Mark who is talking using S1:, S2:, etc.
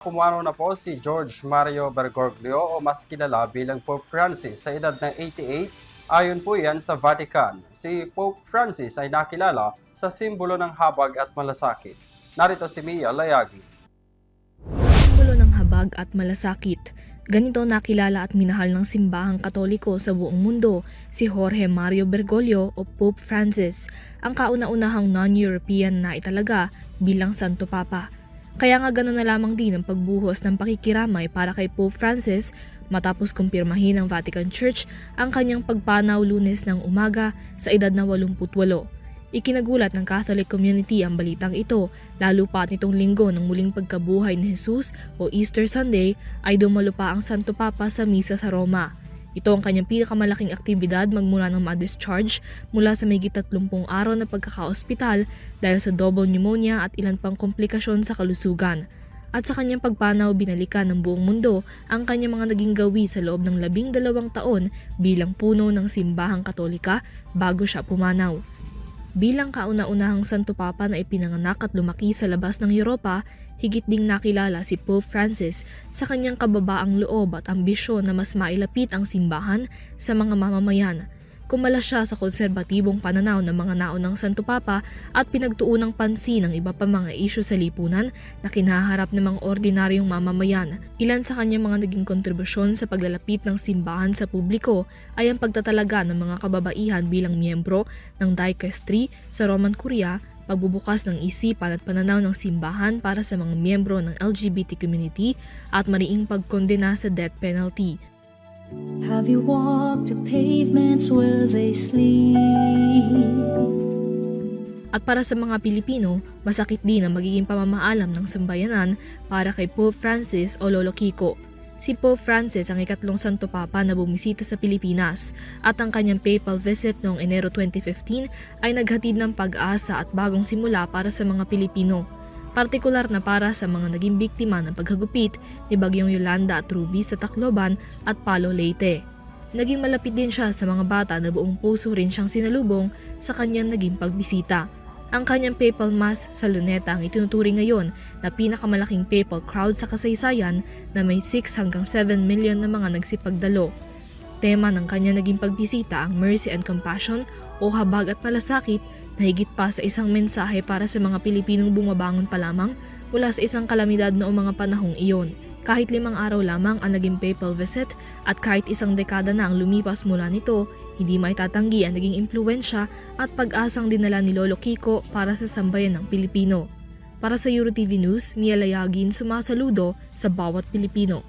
S1: Pumanaw na po si George Mario Bergoglio o mas kilala bilang Pope Francis sa edad na 88. Ayon po yan sa Vatican. Si Pope Francis ay nakilala sa simbolo ng habag at malasakit. Narito si Mia Layagi.
S2: Simbolo ng habag at malasakit. Ganito nakilala at minahal ng simbahang Katoliko sa buong mundo si Jorge Mario Bergoglio o Pope Francis, ang kauna-unahang non-European na italaga bilang Santo Papa. Kaya nga gano'n na lamang din ang pagbuhos ng pakikiramay para kay Pope Francis matapos kumpirmahin ng Vatican Church ang kanyang pagpanaw Lunes ng umaga sa edad na 88. Ikinagulat ng Catholic community ang balitang ito, lalo pa at nitong linggo ng muling pagkabuhay ni Jesus o Easter Sunday ay dumalo pa ang Santo Papa sa misa sa Roma. Ito ang kanyang pinakamalaking aktibidad magmula ng ma-discharge mula sa mahigit 30 araw na pagkaka-ospital dahil sa double pneumonia at ilan pang komplikasyon sa kalusugan. At sa kanyang pagpanaw, binalikan ng buong mundo ang kanyang mga naging gawi sa loob ng 12 taon bilang puno ng simbahang Katolika bago siya pumanaw. Bilang kauna-unahang Santo Papa na ipinanganak at lumaki sa labas ng Europa, higit ding nakilala si Pope Francis sa kanyang kababaang loob at ambisyon na mas mailapit ang simbahan sa mga mamamayan. Kumala siya sa konserbatibong pananaw ng mga naunang Santo Papa at pinagtuunang pansin ng iba pa mga isyu sa lipunan na kinaharap ng mga ordinaryong mamamayan. Ilan sa kanyang mga naging kontribusyon sa paglalapit ng simbahan sa publiko ay ang pagtatalaga ng mga kababaihan bilang miyembro ng dicastery sa Roman Curia, pagbubukas ng isipan at pananaw ng simbahan para sa mga miyembro ng LGBT community at mariing pagkondena sa death penalty.
S3: Have you walked the pavements where they sleep?
S2: At para sa mga Pilipino, masakit din ang magiging pamamaalam ng sambayanan para kay Pope Francis o Lolo Kiko. Si Pope Francis ang ikatlong Santo Papa na bumisita sa Pilipinas at ang kanyang papal visit noong Enero 2015 ay naghatid ng pag-asa at bagong simula para sa mga Pilipino. Partikular na para sa mga naging biktima ng paghagupit ni Bagyong Yolanda at Ruby sa Tacloban at Palo Leyte. Naging malapit din siya sa mga bata na buong puso rin siyang sinalubong sa kanyang naging pagbisita. Ang kanyang papal mass sa Luneta ang itinuturing ngayon na pinakamalaking papal crowd sa kasaysayan na may 6 hanggang 7 million na mga nagsipagdalo. Tema ng kanyang naging pagbisita ang mercy and compassion o habag at malasakit na higit pa sa isang mensahe para sa mga Pilipinong bumabangon pa lamang mula sa isang kalamidad noong mga panahong iyon. Kahit 5 araw lamang ang naging papal visit at kahit isang dekada na ang lumipas mula nito, hindi maitatanggi ang naging impluwensya at pag-asang dinala ni Lolo Kiko para sa sambayan ng Pilipino. Para sa EuroTV News, Mia Layagin sumasaludo sa bawat Pilipino.